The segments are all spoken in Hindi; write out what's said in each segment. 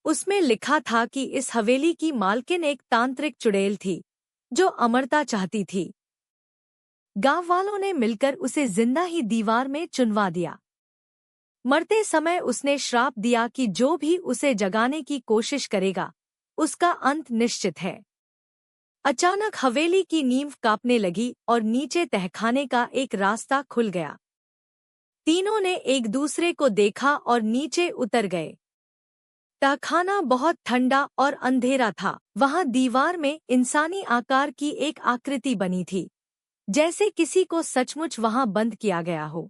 उसमें लिखा था कि इस हवेली की मालकिन एक तांत्रिक चुड़ैल थी जो अमरता चाहती थी। गांव वालों ने मिलकर उसे जिंदा ही दीवार में चुनवा दिया। मरते समय उसने श्राप दिया कि जो भी उसे जगाने की कोशिश करेगा उसका अंत निश्चित है। अचानक हवेली की नींव कांपने लगी और नीचे तहखाने का एक रास्ता खुल गया। तीनों ने एक दूसरे को देखा और नीचे उतर गए। तहखाना बहुत ठंडा और अंधेरा था। वहां दीवार में इंसानी आकार की एक आकृति बनी थी, जैसे किसी को सचमुच वहां बंद किया गया हो।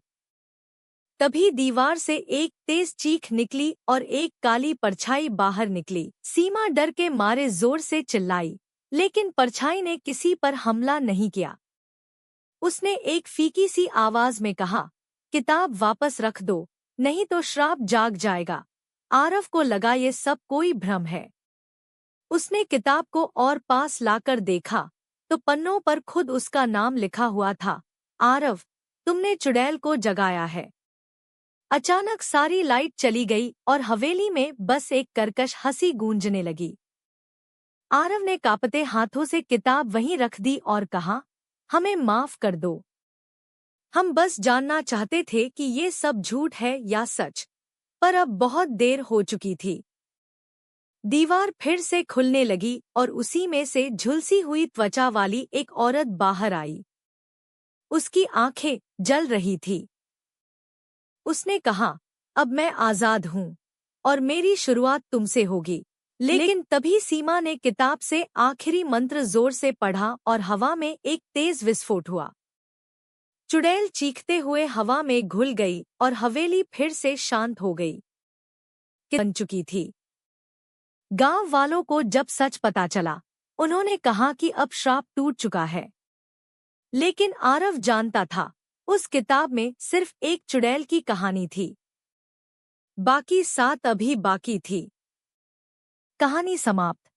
तभी दीवार से एक तेज चीख निकली और एक काली परछाई बाहर निकली। सीमा डर के मारे जोर से चिल्लाई, लेकिन परछाई ने किसी पर हमला नहीं किया। उसने एक फीकी सी आवाज में कहा, किताब वापस रख दो, नहीं तो श्राप जाग जाएगा। आरव को लगा ये सब कोई भ्रम है। उसने किताब को और पास लाकर देखा तो पन्नों पर खुद उसका नाम लिखा हुआ था, आरव, तुमने चुड़ैल को जगाया है। अचानक सारी लाइट चली गई और हवेली में बस एक कर्कश हंसी गूंजने लगी। आरव ने कांपते हाथों से किताब वहीं रख दी और कहा, हमें माफ कर दो। हम बस जानना चाहते थे कि ये सब झूठ है या सच, पर अब बहुत देर हो चुकी थी। दीवार फिर से खुलने लगी और उसी में से झुलसी हुई त्वचा वाली एक औरत बाहर आई। उसकी आंखें जल रही थी। उसने कहा, अब मैं आजाद हूँ और मेरी शुरुआत तुमसे होगी। लेकिन तभी सीमा ने किताब से आखिरी मंत्र जोर से पढ़ा और हवा में एक तेज विस्फोट हुआ। चुड़ैल चीखते हुए हवा में घुल गई और हवेली फिर से शांत हो गई। बन चुकी थी। गांव वालों को जब सच पता चला, उन्होंने कहा कि अब श्राप टूट चुका है। लेकिन आरव जानता था, उस किताब में सिर्फ एक चुड़ैल की कहानी थी। बाकी 7 अभी बाकी थी। कहानी समाप्त।